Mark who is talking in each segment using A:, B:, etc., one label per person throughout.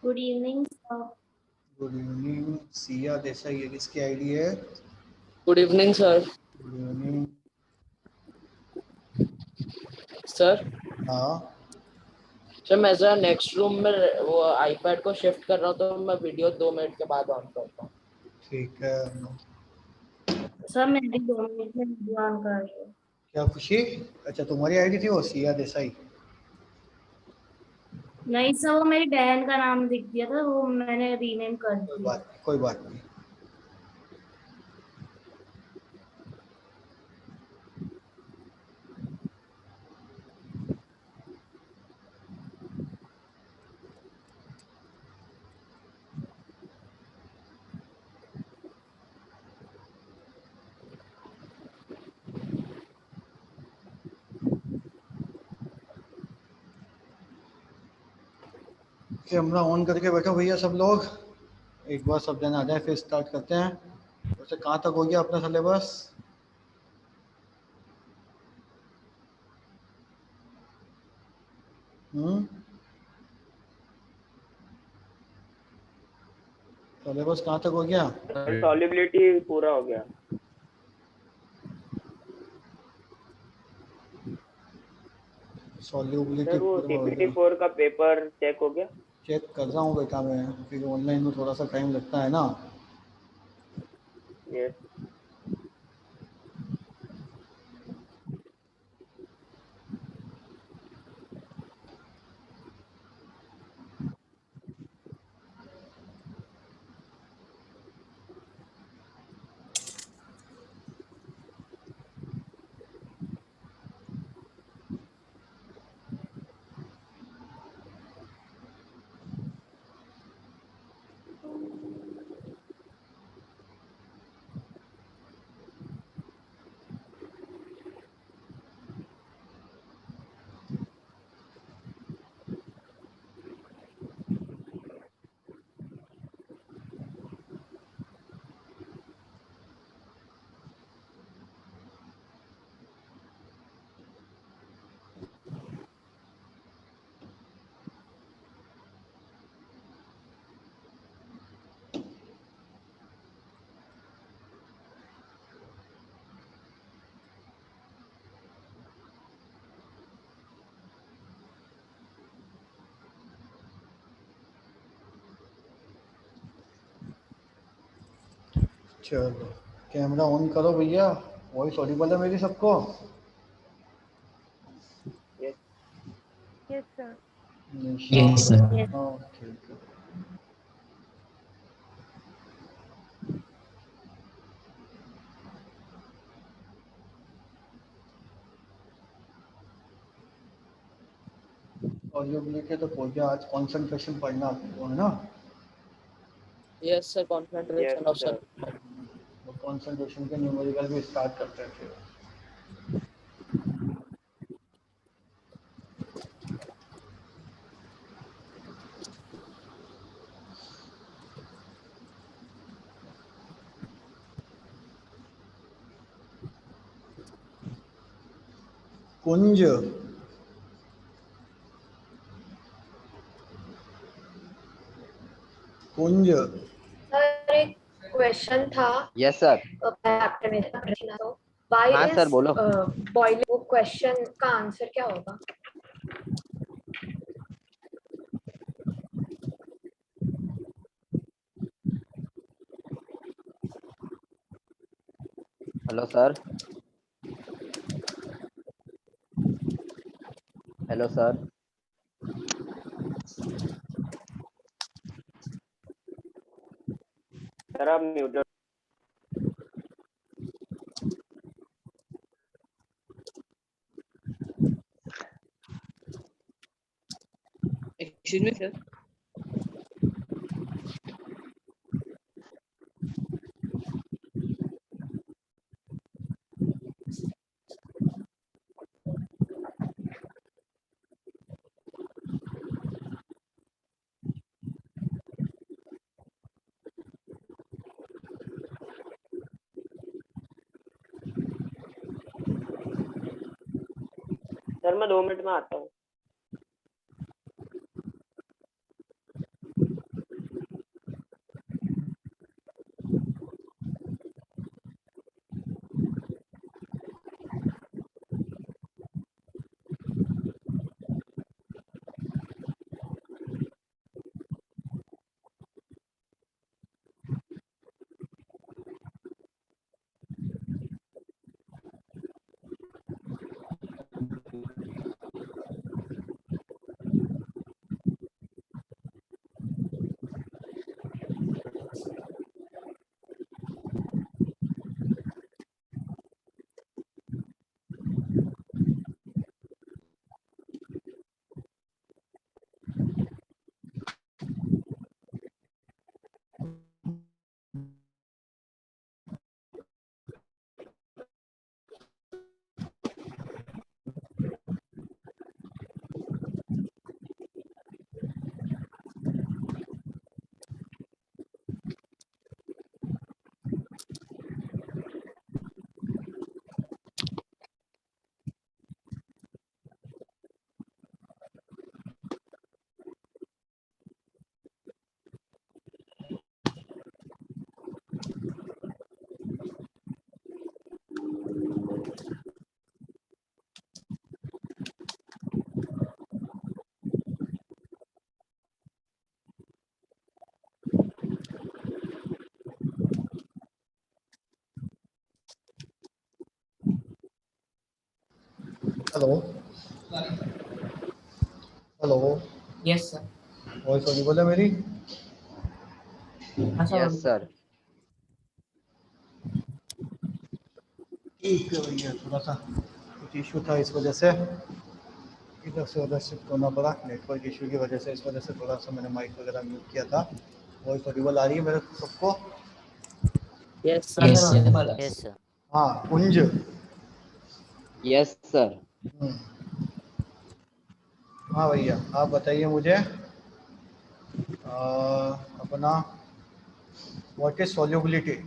A: Good evening sir.
B: Good evening. Siya Desai, ये किसकी ID है?
C: Good evening sir.
B: Good evening
C: sir
B: हाँ
C: सर मैं जरा नेक्स्ट रूम में वो आईपैड को शिफ्ट कर रहा हूँ तो मैं वीडियो 2 मिनट के बाद ऑन करता हूँ।
B: ठीक है।
A: सर मैं भी 2 मिनट में वीडियो ऑन कर रही हूँ।
B: क्या खुशी? अच्छा, तुम्हारी आईडी थी वो, सिया देसाई?
A: नहीं सर, वो मेरी बहन का नाम दिख दिया था, वो मैंने रीनेम कर
B: कोई
A: दिया।
B: बात नहीं, कोई बात नहीं। कैमरा ऑन करके बैठो भैया सब लोग। एक बार सब जन आ जाए फिर स्टार्ट करते हैं। वैसे कहाँ तक हो गया अपना सिलेबस? सिलेबस कहाँ तक हो गया?
D: सॉल्युबिलिटी पूरा हो गया।
B: सॉल्युबिलिटी
D: सर वो
B: पूरा हो
D: CPT
B: गया?
D: 4 का पेपर चेक हो गया?
B: चेक कर रहा हूँ बेटा मैं, फिर ऑनलाइन में थोड़ा सा टाइम लगता है ना।
D: यस।
B: चलो कैमरा ऑन करो भैया। वॉइस ऑडिबल है मेरी सबको?
D: Yes.
E: Yes sir.
F: Yes, sir.
B: हाँ ठीक है। सॉल्युबिलिटी तो हो गया। आज कंसंट्रेशन पढ़ना आपको है ना?
C: Yes sir,
D: yes
C: concentration of
D: sir.
C: Sir.
B: तो कंसंट्रेशन के न्यूमेरिकल भी स्टार्ट करते हैं फिर। कुंज, कुंज
E: सर एक क्वेश्चन था।
G: Yes sir.
E: चैप्टर में तो
G: हाँ
E: व्हाई
G: सर
E: इज
G: बोलो।
E: बॉइलिंग, वो क्वेश्चन का आंसर क्या होगा?
G: Hello sir. Hello sir.
D: Sir आप mute.
C: Excuse me sir.
D: Sir मैं 2 मिनट में आता हूँ।
B: Hello hello,
F: Yes, sir.
B: Voice audible है मेरी?
G: Yes, sir.
B: ठीक है भैया, थोड़ा सा कुछ इशू था इस वजह से इधर से उधर शिफ्ट होना पड़ा, नेटवर्क इशू की वजह से। इस वजह से थोड़ा सा मैंने माइक वगैरह म्यूट किया था। वॉइस ऑडिबल आ रही है मेरे सबको?
C: Yes
F: Yes, sir.
H: Yes, sir.
B: हाँ कुंज।
G: Yes, sir.
B: हम्म, हाँ भैया आप बताइए मुझे अपना व्हाट इज सॉल्युबिलिटी?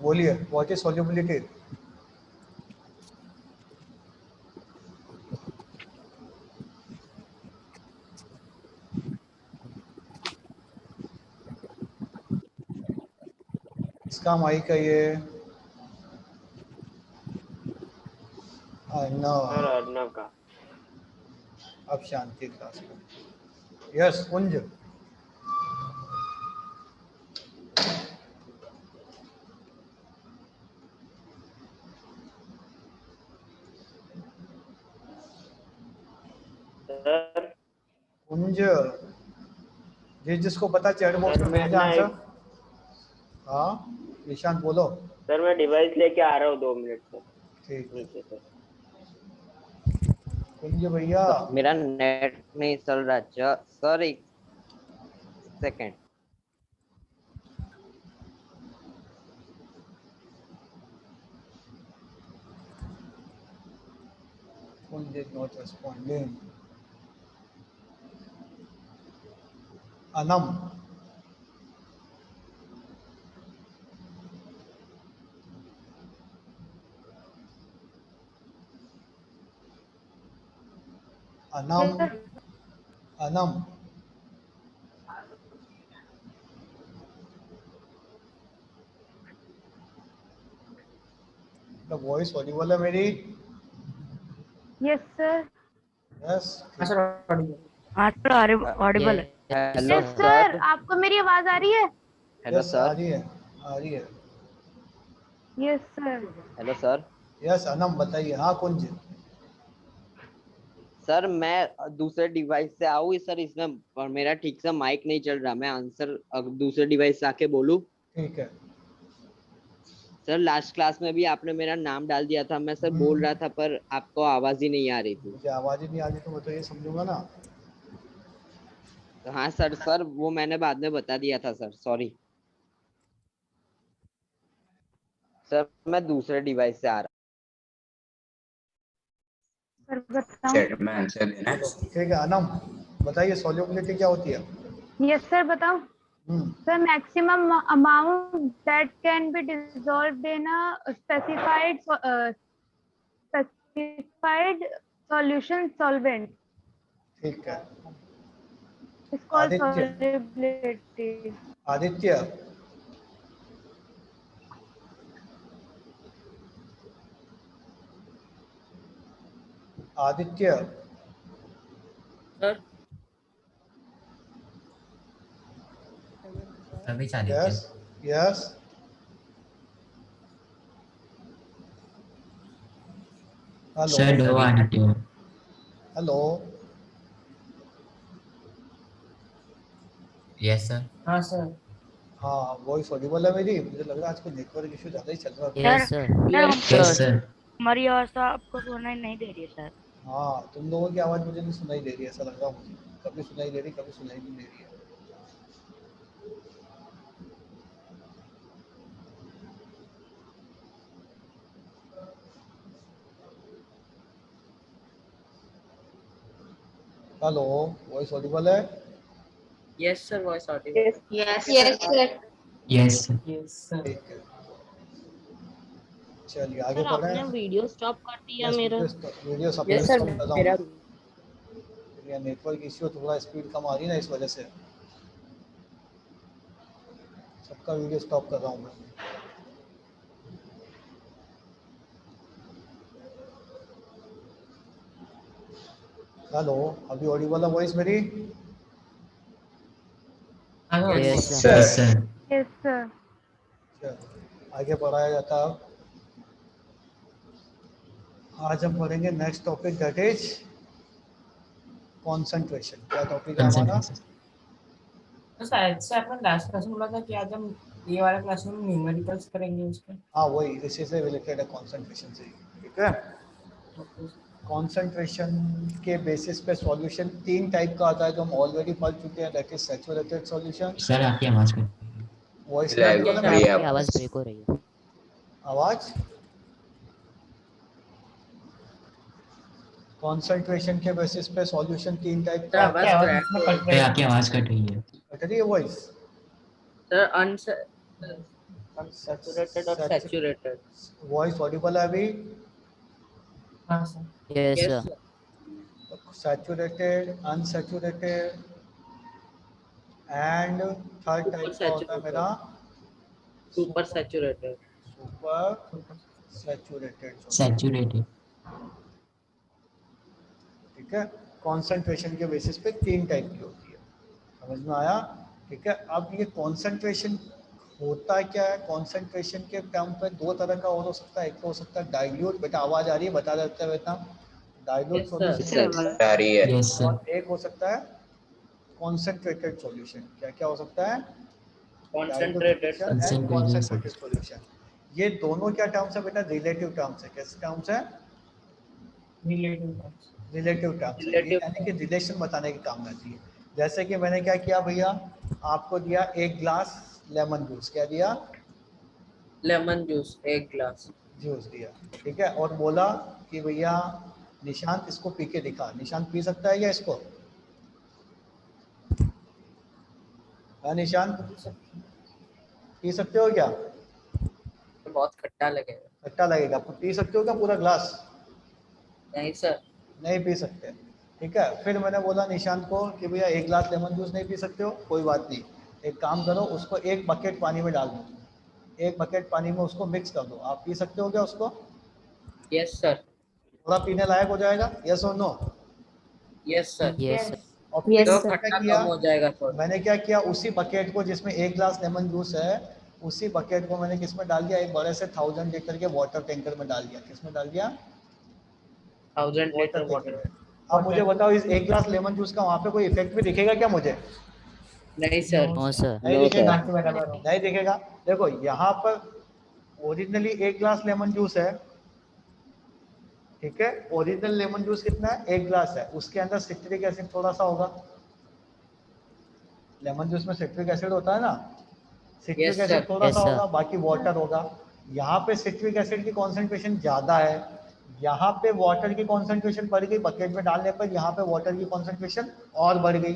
B: बोलिए, व्हाट इज सॉल्युबिलिटी? इसका माइक है ये? नो,
D: सर अर्नव का।
B: अब शांति क्लास में। यस कुंज।
D: सर
B: कुंज जिसको पता चैट बॉक्स
D: सर
B: में
D: मैं
B: भेजा
D: ना
B: आंसर। हाँ निशांत बोलो।
D: सर मैं डिवाइस लेके आ रहा हूँ 2 मिनट से
B: ठीक है
D: नीचे से।
B: कुंज भैया।
G: मेरा नेट नहीं चल रहा सर, एक second.
B: Kunj is not responding. Anam. Anam. Anam. The voice audible है मेरी?
E: Yes sir.
B: यस।
F: हाँ सर, audible.
A: हाँ सर ऑडिबल है।
G: Hello
E: yes
G: sir.
E: सर, आपको मेरी आवाज आ रही है?
G: हेलो
B: यस आ
G: सर।
B: रही है, आ रही है।
E: Yes sir.
G: Hello sir.
B: Yes Anam बताइए। हाँ कुंज।
G: सर मैं दूसरे डिवाइस से आऊँ सर, इसमें और मेरा ठीक से माइक नहीं चल रहा, मैं आंसर दूसरे डिवाइस से आके बोलूँ?
B: ठीक है।
G: सर लास्ट क्लास में भी आपने मेरा नाम डाल दिया था, मैं सर बोल रहा था पर आपको आवाज ही नहीं आ रही थी।
B: मुझे आवाज ही नहीं आ रही तो मैं तो ये समझूंगा ना।
G: तो हाँ सर, वो मैंने बाद में बता दिया था सर, सॉरी सर। मैं दूसरे डिवाइस से आ रहा
E: सर बताऊं?
F: चैट में आंसर देना है।
B: ठीक है अनम बताइए सॉल्युबिलिटी क्या होती है?
E: यस सर बताऊं? The maximum amount that can be dissolved in a specified solution solvent
B: ठीक है।
E: is called
B: Aditya.
E: solubility.
B: Aditya. Aditya.
C: Sir
F: अभी चालीस
B: यस यस। हेलो
F: सर, दो आदित्य.
B: हेलो।
F: Yes, sir. हाँ सर.
B: हाँ वॉइस ऑडिबल है मेरी? मुझे लग रहा है आजकल नेटवर्क इशू ज़्यादा ही चल रहा है।
H: Yes, sir.
F: Yes, sir.
A: हमारी आवाज तो आपको सुनाई नहीं दे रही है सर।
B: हाँ तुम लोगों की आवाज़ मुझे नहीं सुनाई दे रही है, ऐसा लग रहा है मुझे। कभी सुनाई दे रही, कभी सुनाई नहीं दे रही है। हेलो वॉइस ऑडिबल है?
C: Yes sir, voice Audible.
E: Yes sir.
F: Yes, sir.
B: ठीक है चलिए आगे
A: सर
B: बढ़े।
A: आपने वीडियो स्टॉप कर दिया
B: यस
A: मेरा।
B: वीडियो सब
C: यस सर,
B: कर रहा
C: मेरा
B: हूँ। ये नेटवर्क इश्यू, थोड़ा स्पीड कम आ रही है ना, इस वजह से सबका वीडियो स्टॉप कर रहा हूँ मैं। हेलो अभी ऑडिबल है वॉइस मेरी?
H: Yes, sir.
F: Yes, sir.
E: Yes, sir.
B: चलो आगे बढ़ाया जाता है। आज हम पढ़ेंगे next topic, that is concentration. क्या टॉपिक है हमारा?
F: Concentration.
H: तो शायद से अपन लास्ट क्लास में बोला था कि आज हम ये वाला क्लास में न्यूमेरिकल्स करेंगे उसका।
B: हाँ वही, इसी से रिलेटेड है कंसंट्रेशन से, ठीक है। कंसंट्रेशन के बेसिस पे सॉल्यूशन तीन टाइप का आता है जो हम ऑलरेडी पढ़ चुके हैं, that is saturated solution.
F: Sir आपकी आवाज कट
B: वॉइस
H: आपकी
I: आवाज ब्रेक हो रही है।
B: आवाज कंसंट्रेशन के बेसिस पे सॉल्यूशन तीन टाइप का
H: आपकी आवाज इसमें कट रही
F: है।
H: है।
F: आपकी आवाज कट रही है।
B: कट रही है वॉइस।
C: सर अनसैचुरेटेड और सैचुरेटेड।
B: वॉइस ऑडिबल है अभी?
H: हाँ sir.
I: Yes
C: yes
I: sir.
B: Saturated, unsaturated and third type का होता है मेरा
C: super saturated.
B: Super saturated,
F: Saturated.
B: ठीक है। कंसंट्रेशन के बेसिस पे तीन टाइप की होती है, समझ में आया? ठीक है। अब ये कंसंट्रेशन होता क्या है? कंसंट्रेशन के टर्म पे दो तरह का और हो सकता है। एक तो हो सकता है डाइल्यूट, बेटा आवाज आ रही है? बता देते हैं बेटा, डाइल्यूट
C: Yes,
B: सॉल्यूशन
F: आ रही है। Yes, sir.
B: और एक हो सकता है कॉन्सेंट्रेटेड सॉल्यूशन। क्या क्या हो सकता है?
C: Concentrated
B: and
F: Concentrated
B: concentrated solution. ये दोनों क्या टर्म्स है बेटा? रिलेटिव टर्म्स है। कैसे टर्म्स है?
H: Relative terms.
B: रिलेटिव टर्म्स है, ये यानी कि रिलेशन बताने के काम में आती है। जैसे कि मैंने क्या किया भैया, आपको दिया एक ग्लास लेमन जूस। क्या दिया?
C: लेमन जूस एक ग्लास।
B: जूस दिया, ठीक है। और बोला कि भैया निशांत इसको पी के दिखा। निशांत पी सकता है क्या इसको? हाँ निशांत, पी सकते हो क्या?
C: बहुत खट्टा लगेगा।
B: खट्टा लगेगा। पी सकते हो क्या पूरा ग्लास?
C: नहीं सर।
B: नहीं पी सकते, ठीक है। फिर मैंने बोला निशांत को कि भैया एक ग्लास लेमन जूस नहीं पी सकते हो, कोई बात नहीं, एक काम करो, उसको एक बकेट पानी में डाल दो, एक बकेट पानी में उसको मिक्स कर दो। आप पी सकते हो क्या उसको?
C: Yes sir.
B: थोड़ा पीने लायक हो जाएगा, यस और no?
C: Yes sir.
I: Yes sir.
B: और फिर
C: तो
B: क्या
C: खट्टा
B: किया
C: कम हो जाएगा थोड़ा।
B: मैंने? क्या किया, उसी बकेट को जिसमें एक ग्लास लेमन जूस है, उसी बकेट को मैंने किस में डाल दिया? एक बड़े से 1000 लीटर के वाटर टैंकर में डाल दिया। किस में डाल दिया?
C: 1000 लीटर
B: टैंकर
C: वाटर।
B: में। अब मुझे बताओ, इस एक ग्लास लेमन जूस का वहाँ पे कोई इफेक्ट भी दिखेगा क्या मुझे?
C: नहीं सर।
I: No sir.
B: नहीं
G: No,
B: दिखेगा,
G: sir.
H: बराबर हो।
B: नहीं दिखेगा। देखो यहाँ पर ओरिजिनली एक ग्लास लेमन जूस है, ठीक है। ओरिजिनल लेमन जूस कितना है? एक ग्लास है। उसके अंदर सिट्रिक एसिड थोड़ा सा होगा। लेमन जूस में सिट्रिक एसिड होता है ना, सिट्रिक
C: Yes,
B: एसिड
C: sir.
B: थोड़ा
I: Yes,
B: सा
I: sir.
B: होगा, बाकी वाटर होगा। यहाँ पे सिट्रिक एसिड की कॉन्सेंट्रेशन ज्यादा है, यहाँ पे वाटर की कॉन्सेंट्रेशन बढ़ गई। बकेट में डालने पर यहाँ पे वाटर की कॉन्सेंट्रेशन और बढ़ गई।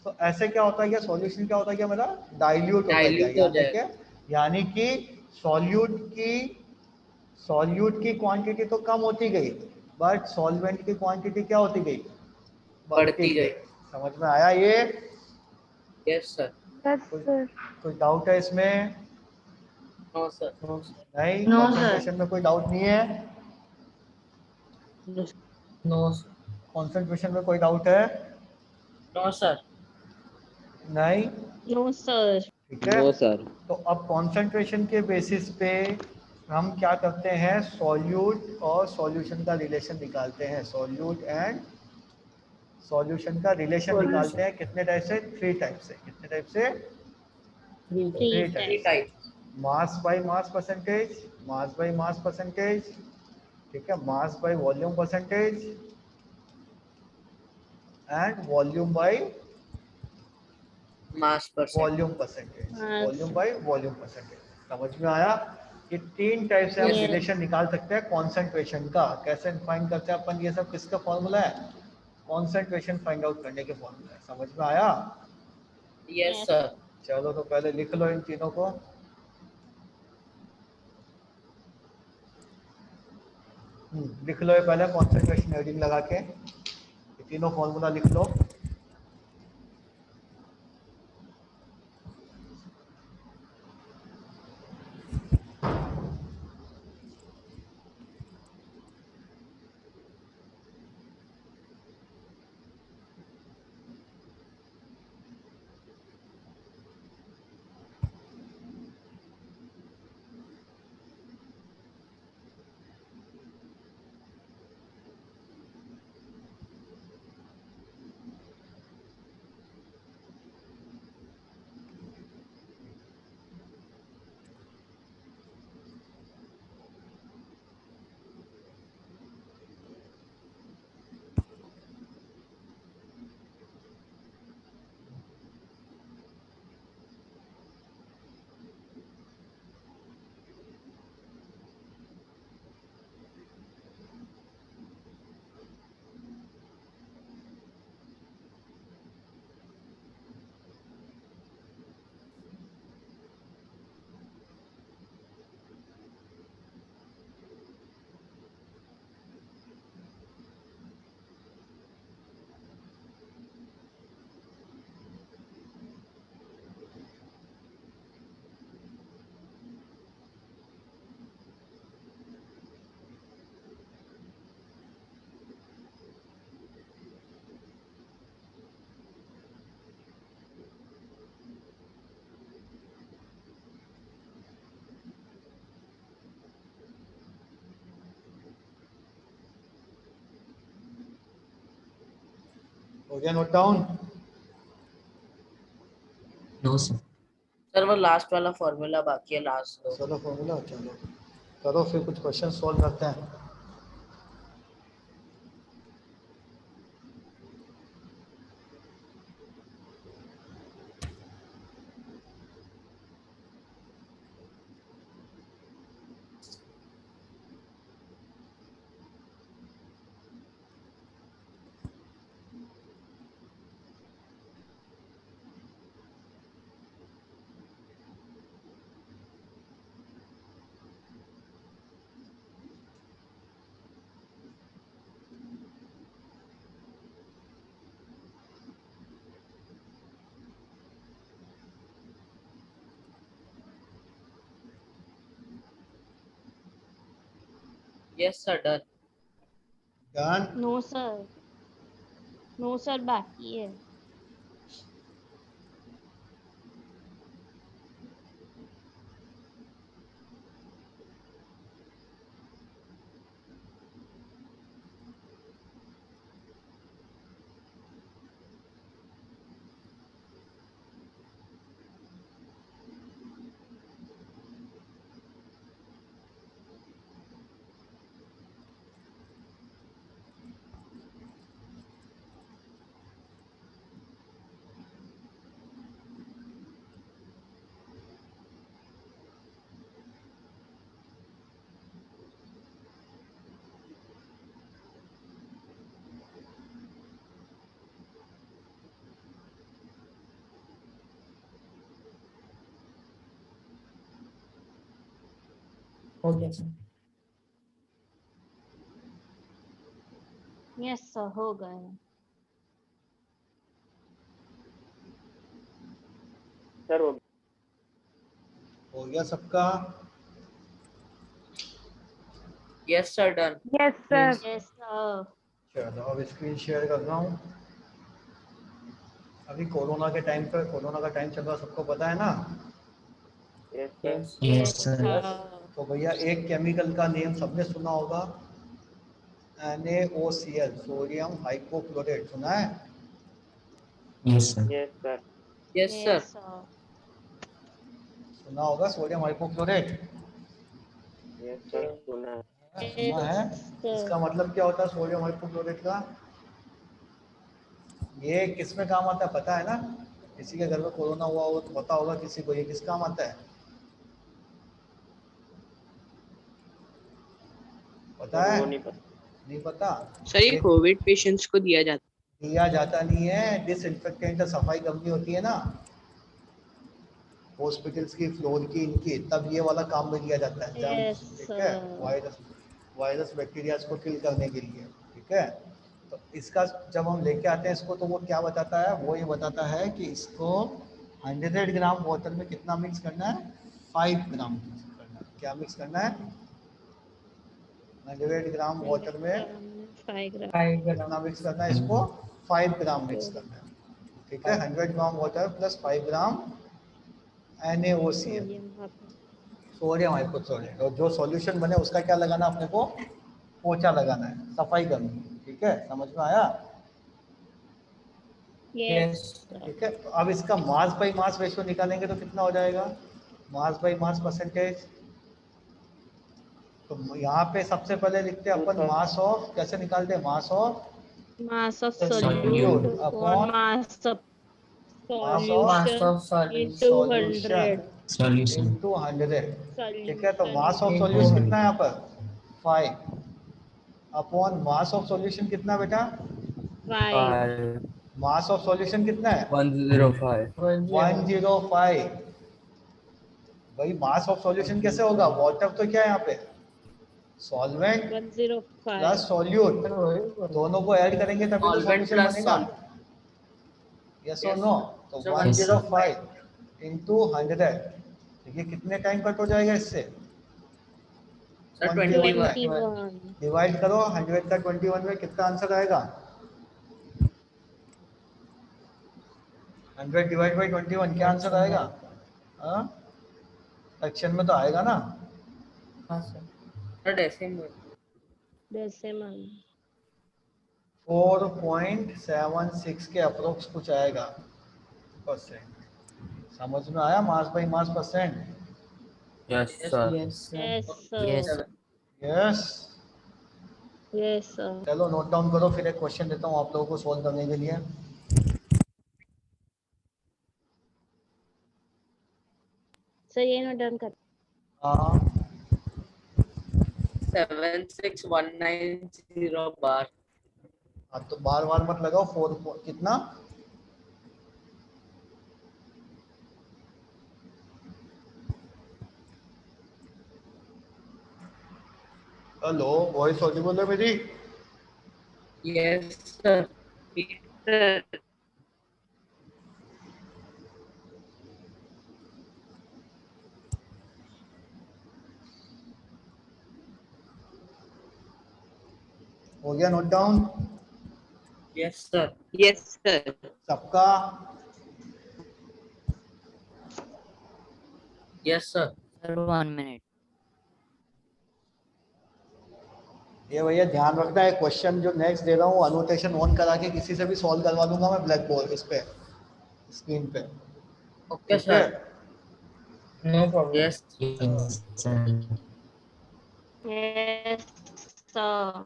B: तो ऐसे क्या होता है? क्या सॉल्यूशन क्या होता है? क्या मेरा डाइल्यूट होता गया।
C: Dilute हो
B: यानी
C: जाएगा।
B: कि सॉल्यूट की क्वांटिटी तो कम होती गई, बट सॉल्वेंट की क्वांटिटी क्या होती गई?
C: बढ़ती गई।
B: समझ में आया ये?
C: Yes sir.
E: Yes sir.
B: कोई डाउट है इसमें?
C: No sir.
B: नहीं,
A: No,
B: कंसंट्रेशन में कोई डाउट नहीं है?
H: No sir.
B: कंसंट्रेशन में कोई डाउट है?
C: No sir.
B: नहीं,
A: No, sir.
B: ठीक है।
G: No, sir.
B: तो अब कंसंट्रेशन के बेसिस पे हम क्या करते हैं? सॉल्यूट और सॉल्यूशन का रिलेशन निकालते हैं। सॉल्यूट एंड सॉल्यूशन का रिलेशन निकालते हैं। कितने टाइप से? 3 टाइप से। कितने टाइप से? 3
A: Three
C: three
B: type.
C: Type.
B: Mass by mass percentage, mass by mass percentage, ठीक है, mass by volume percentage and volume by
C: mass percent.
B: Volume percentage,
A: Mass.
B: Volume by volume percentage. समझ में आया? ये 3 टाइप से हम
A: Yes.
B: रिलेशन निकाल सकते हैं कॉन्सेंट्रेशन का। कैसे फाइंड करते हैं अपन? ये सब किसका फॉर्मूला है? कॉन्सेंट्रेशन फाइंड आउट करने के फॉर्मूला है। समझ में आया?
C: Yes sir.
B: चलो तो पहले लिख लो इन तीनों को। लिख लो ये पहले, कॉन्सेंट्रेशन हेडिंग लगा के ये तीनों फॉर्मूला लिख लो। हो गया note down?
F: No sir.
C: Sir वो लास्ट वाला फॉर्मूला बाकी है, लास्ट दो।
B: चलो फॉर्मूला, चलो करो फिर कुछ क्वेश्चन सॉल्व करते हैं।
C: Yes sir, done.
B: Done.
E: No sir, no sir बाकी है।
H: हो गया सर।
E: यस सर, हो गए।
D: सर वो
B: हो गया सबका?
C: Yes sir, done.
E: Yes sir. Yes sir.
B: चलो अब स्क्रीन शेयर कर रहा हूँ। अभी कोरोना के टाइम पर, कोरोना का टाइम चल रहा, सबको पता है ना?
D: Yes sir.
H: Yes
F: yes sir.
B: तो भैया एक केमिकल का नेम सबने सुना होगा, NaOCl, सोडियम हाइपोक्लोराइड, सुना है?
F: Yes sir.
D: Yes sir.
C: Yes sir.
E: Yes sir.
B: सुना होगा सोडियम हाइपोक्लोराइड?
D: यस सर सुना है।
B: सुना है? इसका मतलब क्या होता है सोडियम हाइपोक्लोराइड का? ये किस में काम आता है पता है ना? किसी के घर में कोरोना हुआ हो तो पता होगा किसी को, ये किस काम आता है पता
D: सर
B: है?
D: वो नहीं पता।
B: नहीं पता?
G: सर ये कोविड पेशेंट्स को दिया जाता
B: दिया जाता नहीं है, डिसइंफेक्टेंट, सफाई कंपनी होती है ना हॉस्पिटल्स की, फ्लोर की, इनकी, तब ये वाला काम में लिया जाता है
E: यस
B: जर्म्स, ठीक है,
E: सर।
B: वायरस बैक्टीरिया को किल करने के लिए, ठीक है। तो इसका जब हम लेके आते हैं इसको, तो वो क्या बताता है, वो ये बताता है कि इसको 100 ग्राम वाटर में कितना मिक्स करना है, 5 ग्राम मिक्स करना है। क्या मिक्स करना है? 100 ग्राम वाटर में
E: 5 ग्राम।
H: 5
B: कितना
H: ग्राम।
B: मिक्स करना है इसको? 5 ग्राम मिक्स करना है, ठीक है। 100 ग्राम वाटर प्लस 5 ग्राम NaOCl, सोडियम हाइपोक्लोराइड। और जो सॉल्यूशन बने उसका क्या लगाना अपने को? पोछा लगाना है, सफाई करनी है, ठीक है। समझ में आया?
E: यस।
B: ठीक है। तो अब इसका मास बाई मास रेशियो निकालेंगे तो कितना हो जाएगा? Mass by mass percentage. तो यहाँ पे सबसे पहले लिखते हैं अपन मास ऑफ, कैसे निकालते हैं? Mass of
E: mass of
B: solute
E: solute
B: upon
E: mass of
B: mass of
H: mass
E: solution
H: of solution
E: into
B: solution
E: 100
F: solution.
B: Into 100, ठीक है। तो
E: solution
B: mass of
H: into
B: solution
H: 100।
B: कितना है यहाँ पर? 5 अपॉन मास ऑफ सॉल्यूशन कितना बेटा?
E: 5।
B: मास ऑफ सॉल्यूशन कितना है?
G: 105
B: 105। भाई मास ऑफ सॉल्यूशन कैसे होगा? वाटर तो क्या है यहाँ पे? सॉल्वेंट
E: 105।
B: प्लस सॉल्यूट,
H: सर वही बोल रहा हूँ।
B: दोनों को ऐड करेंगे तभी तो
C: सॉल्वेंट
B: सॉल्यूशन
C: प्लस
B: बनेगा।
C: सॉल्ट।
B: यस और
C: Yes,
B: नो?
C: sir.
B: तो
C: So
B: 105 इंटू 100, तो ये कितने टाइम कट हो जाएगा इससे?
C: सर
B: 21 में।
E: 21।
B: डिवाइड करो 100 का 21 में, कितना आंसर आएगा? 100 डिवाइड बाई 21, क्या आंसर आएगा? हाँ, सेक्शन में तो आएगा ना?
H: हाँ सर।
C: Sir decimal.
E: डेसिमल।
B: 4.76 के अप्रोक्स कुछ आएगा परसेंट। समझ में आया? Mass by mass percent.
F: Yes, sir.
H: Yes sir
A: Yes, sir.
F: Yes.
B: Yes,
A: Yes, sir.
B: चलो नोट डाउन करो, फिर एक क्वेश्चन देता हूँ आप लोगों को सॉल्व करने के लिए।
A: सर ये नोट डाउन कर।
B: हाँ
C: 76190 बार।
B: हाँ, तो बार बार मत लगाओ। 4 कितना? हेलो, वॉइस ऑडिबल है मेरी?
C: Yes sir.
B: हो गया note down
C: yes sir.
G: Yes sir.
B: सबका?
C: Yes sir.
I: Sir, 1 minute.
B: ये भैया ध्यान रखना है, क्वेश्चन जो नेक्स्ट दे रहा हूँ अनोटेशन ऑन करा के किसी से भी सॉल्व करवा दूंगा मैं ब्लैक बोर्ड इस पे स्क्रीन पे।
C: ओके
B: ठीक है?
C: Sir. No problem. Yes
F: Yes, sir.
A: Yes, sir.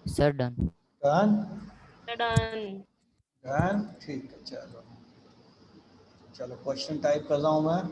I: Sir, done.
B: Done
A: Done.
B: Done, ठीक है। चलो चलो क्वेश्चन टाइप कर रहा हूँ मैं।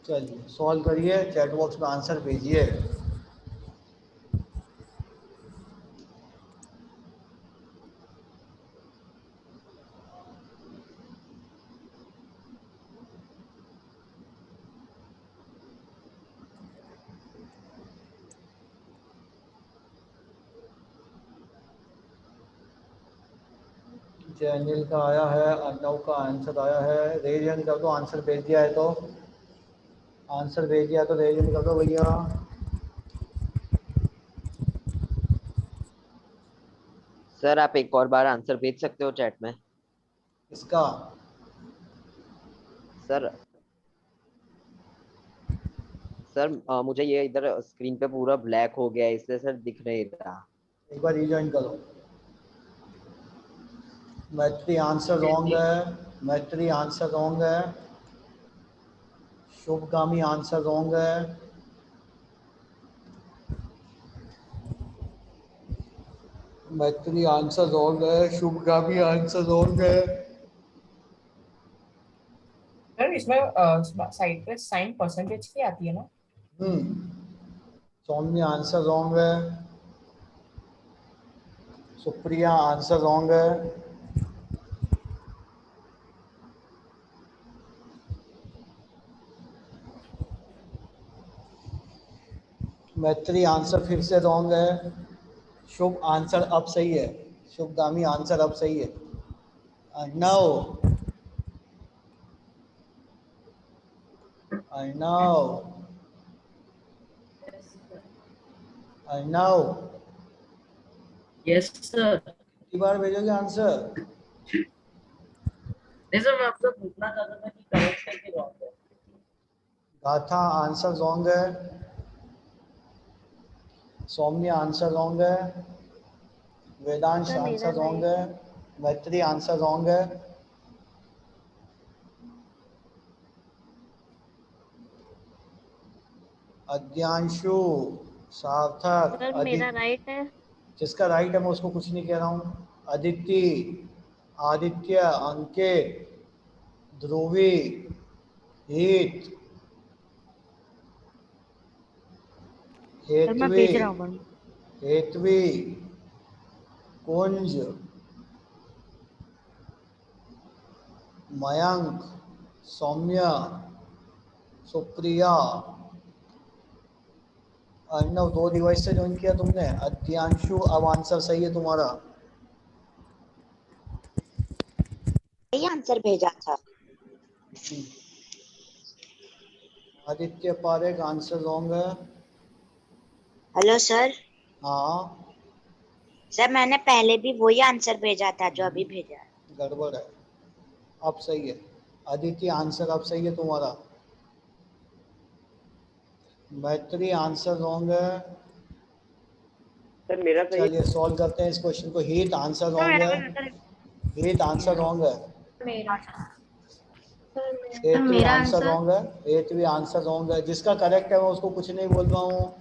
B: चलिए सॉल्व करिए, चैट बॉक्स में आंसर भेजिए। जैनिल का आया है, अर्नव का आंसर आया है। रेज हैंड कर दो, आंसर भेज दिया है तो। आंसर भेज दिया तो रेज हैंड कर दो भैया।
G: सर आप एक और बार आंसर भेज सकते हो चैट में?
B: इसका
G: सर सर मुझे ये इधर स्क्रीन पे पूरा ब्लैक हो गया है, इसलिए सर दिख नहीं रहा।
B: एक बार रिजॉइन करो। मैत्री आंसर रॉन्ग है, मैत्री आंसर रॉन्ग है, शुभगामी आंसर रॉन्ग है, मैत्री आंसर रॉन्ग है, शुभगामी आंसर रॉन्ग है।
H: सर इसमें साइड पे साइन परसेंटेज की आती है ना?
B: सौम्य आंसर रॉन्ग है, सुप्रिया आंसर रॉन्ग है, मैत्री आंसर फिर से रॉन्ग है, शुभ आंसर अब सही है, शुभगामी आंसर अब सही है। Arnav, Arnav, Arnav,
C: yes sir.
B: कितनी बार भेजोगे आंसर?
C: नहीं सर, मैं आपसे पूछना चाहता था कि करेक्ट है कि रॉन्ग है।
B: गाथा आंसर रॉन्ग है, सौम्य आंसर रॉन्ग है, वेदांश
A: सर, मेरा
B: आंसर रॉन्ग
A: right
B: है, मैत्री आंसर रॉन्ग है, अद्यांशु, सार्थक,
A: सर मेरा राइट है।
B: जिसका राइट है मैं उसको कुछ नहीं कह रहा हूँ। अदिति, आदित्य, अंकित, ध्रुवी, हित,
A: सर मैं
B: हेतवी,
A: भेज रहा हूँ।
B: हेतवी, कुंज, मयंक, सौम्या, सुप्रिया, अर्णव, 2 डिवाइस से ज्वाइन किया तुमने। अध्यांशु, अब आंसर सही है तुम्हारा।
J: यही आंसर भेजा था।
B: आदित्य पारेख, आंसर रॉन्ग है।
J: Hello sir.
B: हाँ
J: सर मैंने पहले भी वही आंसर भेजा था जो अभी भेजा है।
B: गड़बड़ है, अब सही है। आदित्य आंसर अब सही है तुम्हारा। मैत्री, आंसर रॉन्ग है।
D: सर मेरा सही है।
B: चलिए सॉल्व करते हैं इस क्वेश्चन को। हीट, आंसर रॉन्ग है। हीट, आंसर रॉन्ग है। हेतवी,
E: मेरा
B: आंसर
E: आंसर
B: रॉन्ग है। हेतवी, आंसर रॉन्ग है। जिसका करेक्ट है मैं उसको कुछ नहीं बोल रहा हूँ।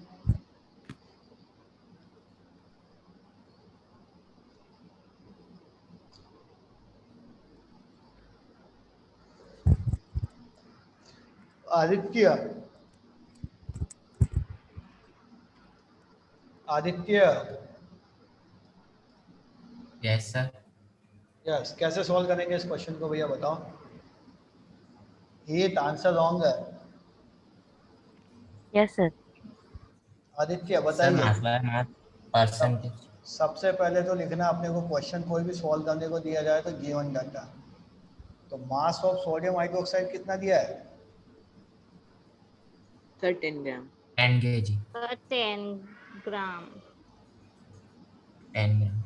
B: Aditya, Aditya,
F: yes sir.
B: Yes, कैसे सॉल्व करेंगे इस क्वेश्चन को भैया बताओ। हीट, आंसर रॉन्ग है।
A: Yes sir.
B: आदित्य
F: सर
B: बताइए।
F: Math percentage.
B: सबसे पहले तो लिखना अपने को, क्वेश्चन कोई भी सॉल्व करने को दिया जाए तो गिवन डाटा। तो मास ऑफ सोडियम हाइड्रोक्साइड कितना दिया है?
G: सर 10 ग्राम।
F: 10 kg।
E: 10 ग्राम।
F: 10 ग्राम।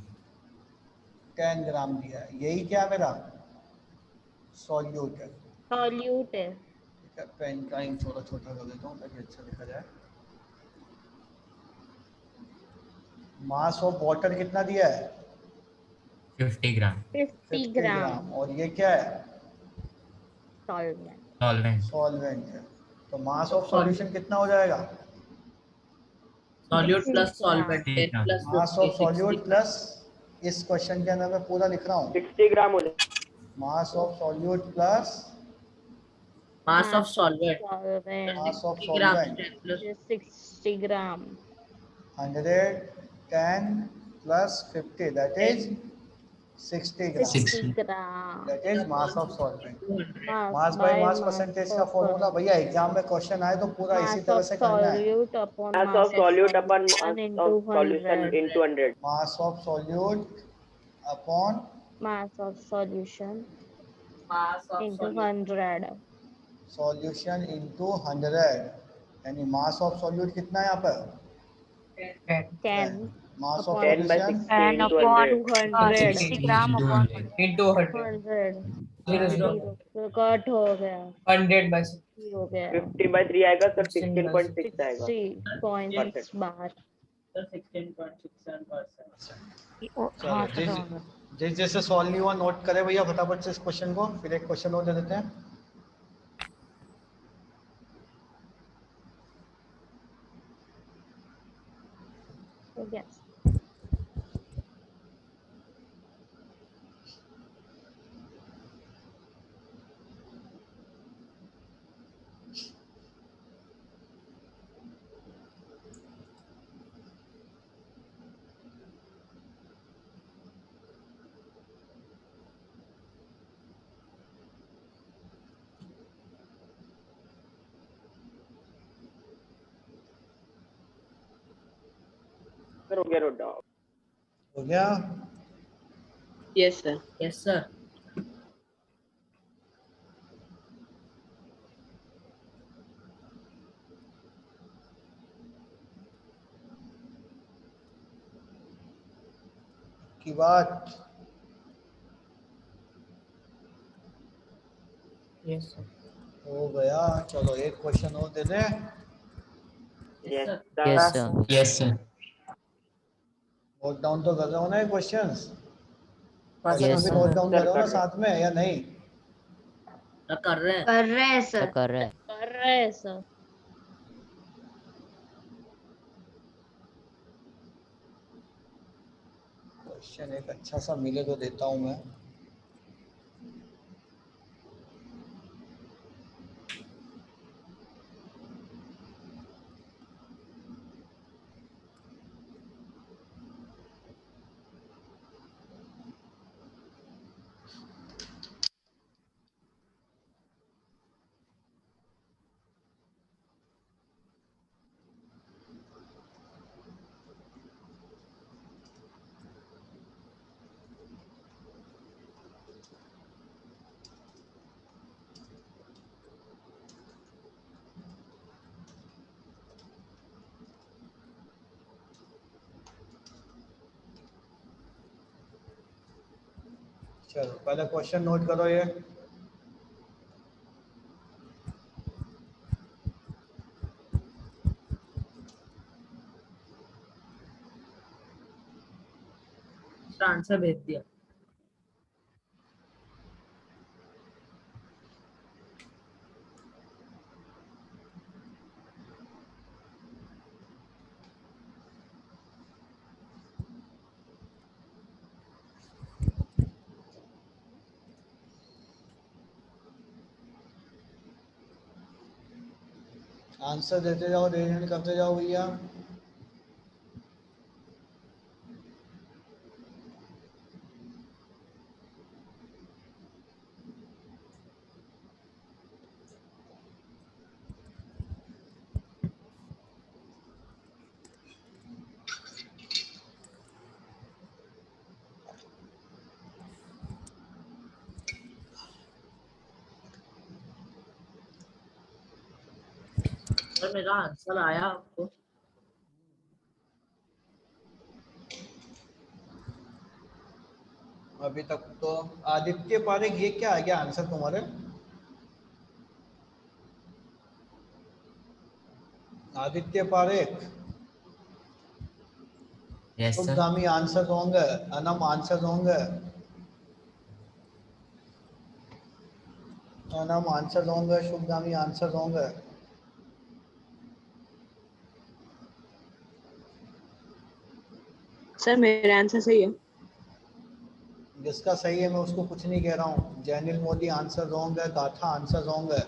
B: 10 ग्राम दिया है। यही क्या मेरा सॉल्यूट है।
E: सॉल्यूट है।
B: ठीक है, पेन का इंक थोड़ा छोटा कर देता हूँ ताकि अच्छा लिखा जाए। मास ऑफ वाटर कितना दिया है?
F: 50 ग्राम।
E: 50
B: 50
E: ग्राम।
B: ग्राम। और ये क्या है?
E: सॉल्वेंट।
F: सॉल्वेंट।
B: सॉल्वेंट है। तो मास ऑफ सॉल्यूशन कितना हो जाएगा?
C: Solute
E: 60
C: plus
E: gram.
C: Solvent 10 plus
B: mass of
C: 50
B: solute
C: 60
B: plus, इस क्वेश्चन के अंदर मैं पूरा लिख रहा हूँ,
D: 60 ग्राम हो जाए।
B: मास of solute plus
C: mass of solvent
E: solvent
B: mass of
C: 60 gram
B: solvent
C: 10 plus
E: 60 gram.
B: 110 plus 50 that is 60 gram.
E: 60
F: 60।
E: Gram.
B: That is mass of solvent.
C: 200
B: mass by mass percentage का फॉर्मूला भैया एग्जाम में क्वेश्चन आए तो पूरा इसी
E: मास
B: तरह
E: ऑफ
B: से करना है।
E: Solute upon
D: mass of
E: mass of
D: solute upon
E: solution
D: mass
E: into
D: of solution
E: 100।
D: Into 100।
B: Mass of solute upon
E: mass of solution
C: mass of
E: into
C: solute
E: 100।
B: Solution into 100, यानी मास ऑफ सॉल्यूट कितना है यहाँ पर?
E: 10
B: mass of
E: upon
D: 10 by
B: solution
D: 60
E: 10
D: into
E: upon
D: 100।
E: 200।
A: 60 gram upon
C: into 100
E: 100।
C: 0
E: zero cut हो गया।
C: 100 by 6
E: हो गया।
D: 50 by 3 आएगा सर,
C: 16 by
D: 16.6 आएगा।
E: 60.6 बार।
C: 16.67%।
A: हाँ
B: चलो
A: सर।
B: जिस जैसे सॉल्व नहीं हुआ नोट करें भैया फटाफट से इस क्वेश्चन को, फिर एक क्वेश्चन और दे देते हैं।
E: हो गया।
D: सर हो गया, नोट डाउन।
B: हो गया।
G: Yes sir.
C: Yes sir.
B: की बात
C: यस सर।
B: हो गया। चलो एक क्वेश्चन और दे दे।
D: Yes
I: yes
D: sir.
I: Sir.
F: Yes sir.
B: Note down तो कर रहे हो ना ये क्वेश्चंस?
C: हाँ
B: क्वेश्चन
I: Yes,
B: भी
I: sir.
B: नोट डाउन
D: सर
B: कर रहे हो ना
D: कर रहे
B: साथ में या नहीं?
C: कर रहे हैं।
E: कर रहे हैं
I: सर
E: सर।
I: कर रहे हैं।
E: कर रहे हैं सर।
B: क्वेश्चन एक अच्छा सा मिले तो देता हूँ मैं। चलो पहले क्वेश्चन नोट करो ये।
H: आंसर भेज दिया।
B: आंसर देते जाओ, रिवीजन करते जाओ भैया।
H: सर मेरा आंसर आया आपको?
B: अभी तक तो आदित्य पारेख, ये क्या आ गया आंसर तुम्हारे? Aditya Parekh,
F: yes sir.
B: Shubhagami answer wrong है, अनम आंसर रॉन्ग है, अनम आंसर रॉन्ग है, शुभगामी आंसर रॉन्ग है।
K: सर मेरा आंसर सही है।
B: जिसका सही है मैं उसको कुछ नहीं कह रहा हूँ। जैनिल मोदी आंसर रॉन्ग है, गाथा आंसर रॉन्ग है,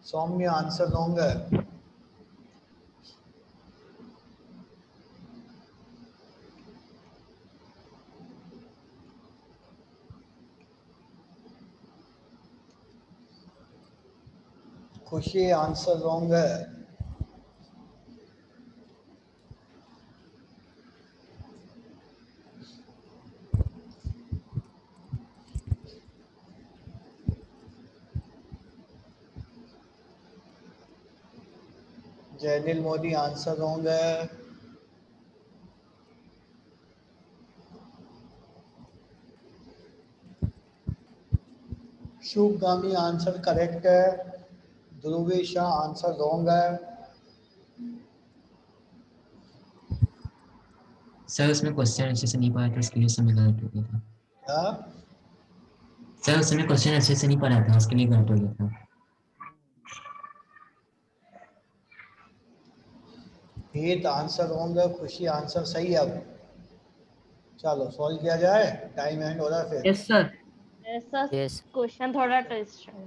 B: सौम्य आंसर रॉन्ग है। खुशी आंसर रॉन्ग है। जैनिल मोदी आंसर रॉन्ग है। शुभगामी आंसर करेक्ट है। ध्रुवी शाह आंसर रॉन्ग है।
F: सर उसमें क्वेश्चन अच्छे से नहीं पढ़ा था, इसके लिए समय गलत हो गया था।
B: हाँ?
F: सर उसमें क्वेश्चन अच्छे से नहीं पढ़ा था, उसके लिए गलत हो गया था।
B: हित आंसर रॉन्ग है, खुशी आंसर सही है। अब चलो सॉल्व किया जाए, टाइम एंड हो रहा है फिर।
H: Yes sir.
A: ऐसा
I: यस
A: क्वेश्चन थोड़ा ट्विस्ट है।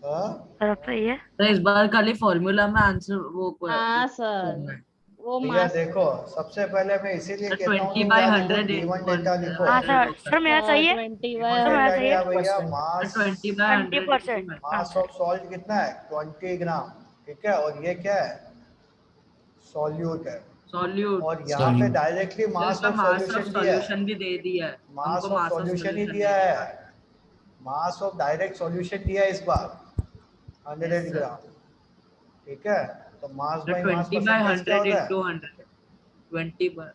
B: हाँ?
E: सही है।
H: तो इस बार खाली फॉर्मूला में आंसर वो
A: हाँ सर, वो
B: भैया
A: मास
B: देखो, सबसे पहले मैं इसीलिए
H: सर
B: कहता हूँ
H: 20
B: तुम
H: बाय
B: क्या लिखो,
H: 100
B: गिवन डेटा लिखो।
E: हाँ सर मेरा सही है।
A: 20
B: गिवन
E: मेरा
B: डेटा
E: सही
B: क्या
E: है।
B: भैया? मास
H: 20 बाय 100
E: 20%।
B: मास ऑफ सॉल्ट कितना है? 20 ग्राम। ठीक है, और ये क्या है? सॉल्यूट है।
H: सॉल्यूट।
B: और यहाँ पे
F: Solute।
B: Directly mass of
H: mass of
B: solution दिया है।
H: सॉल्यूशन भी दे दिया है
B: मास
H: हमको,
B: of
H: mass of
B: solution he
H: solution
B: दिया
H: दे
B: है। मास ऑफ डायरेक्ट सॉल्यूशन दिया है इस बार, 100
H: Yes, sir।
B: ग्राम। ठीक है, तो मास
H: तो
B: बाई मास
H: 20 बाय
B: परसेंटेज क्या
H: 100
B: होता है?
H: into 100 20 by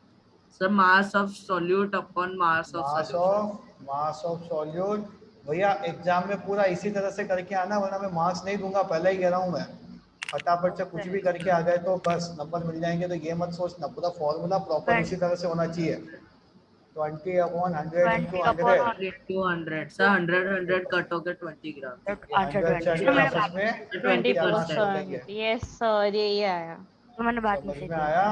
H: sir mass of solute upon mass of solution.
B: Mass of solute. भैया एग्जाम में पूरा इसी तरह से करके आना, वरना मैं मार्क्स नहीं दूंगा, पहले ही कह रहा हूँ मैं। फटाफट से कुछ भी करके आ गए तो बस नंबर मिल जाएंगे, तो ये मत सोचना, पूरा फॉर्मूला प्रॉपर उसी तरह से होना चाहिए। 20/100 into 100।
H: into 100 सर 100 कट हो गए 20 ग्राम।
B: ये 100 चाहिए आपस में
A: 20%। यस सर, यही आया।
E: तो मैंने बात
B: समझ
E: नहीं
B: में
E: की।
B: आया?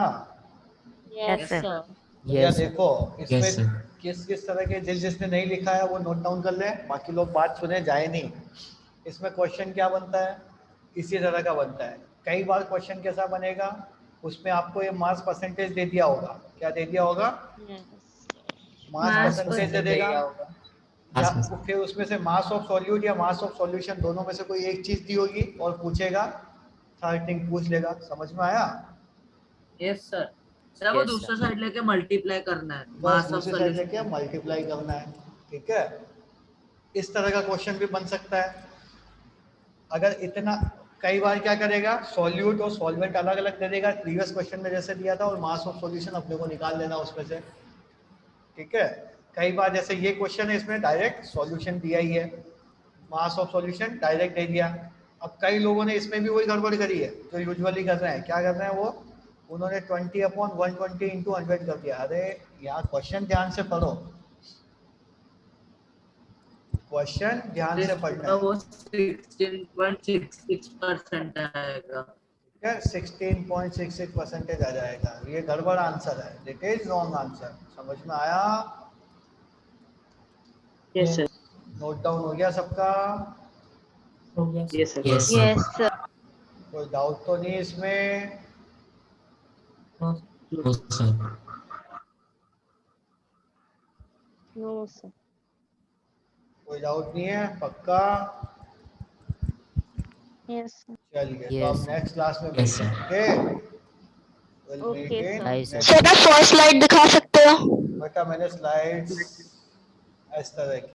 A: Yes sir.
B: भैया
F: Yes, sir।
B: देखो,
F: Yes,
B: इसमें
F: sir।
B: किस किस तरह के, जिसने नहीं लिखा है वो नोट डाउन कर ले, बाकी लोग बात सुने जाए नहीं। इसमें क्वेश्चन क्या बनता है? इसी तरह का बनता है। कई बार क्वेश्चन कैसा बनेगा, उसमें आपको ये मास परसेंटेज दे दिया होगा। क्या दे दिया होगा? मास परसेंटेज दे देगा, या फिर उसमें से मास ऑफ सॉल्यूट या मास ऑफ सॉल्यूशन, दोनों में से कोई एक चीज दी होगी और पूछेगा, थर्ड थिंग पूछ लेगा। समझ में आया?
H: Yes sir. सर वो दूसरा साइड लेके मल्टीप्लाई करना है,
B: बस
H: मास ऑफ
B: दूसरी साइड लेके
H: सॉल्यूशन।
B: मल्टीप्लाई करना है। ठीक है, इस तरह का क्वेश्चन भी बन सकता है। अगर इतना कई बार क्या करेगा, सॉल्यूट और सॉल्वेंट अलग अलग दे देगा, प्रीवियस क्वेश्चन में जैसे दिया था, और मास ऑफ सॉल्यूशन अपने को निकाल लेना उसमें से, ठीक है। कई बार जैसे ये क्वेश्चन है, इसमें डायरेक्ट सॉल्यूशन दिया ही है, मास ऑफ सॉल्यूशन डायरेक्ट दे दिया। अब कई लोगों ने इसमें भी वही गड़बड़ करी है जो यूजुअली कर रहे हैं। क्या कर रहे हैं वो, उन्होंने 20/120 इंटू 100 कर दिया। अरे यार क्वेश्चन ध्यान से पढ़ो, क्वेश्चन ध्यान से पढ़ना है।
C: वो 16.66% आएगा।
B: 16.66% आ जाएगा, ये गड़बड़ आंसर है, इट इज रॉन्ग आंसर। समझ में आया?
D: Yes sir.
B: नोट डाउन हो गया सबका?
H: हो गया
D: yes sir.
F: Yes sir.
E: Yes sir.
B: कोई डाउट तो नहीं इसमें?
F: No sir.
E: No sir.
B: कोई डाउट नहीं है? पक्का?
E: Yes sir.
B: चलिए, तो
I: Yes,
B: हम
I: sir.
B: नेक्स्ट क्लास में
F: Yes, sir.
E: Okay, sir.
I: Bye, sir.
J: Sir first slide दिखा सकते हो?
B: बेटा मैंने स्लाइड्स इस तरह की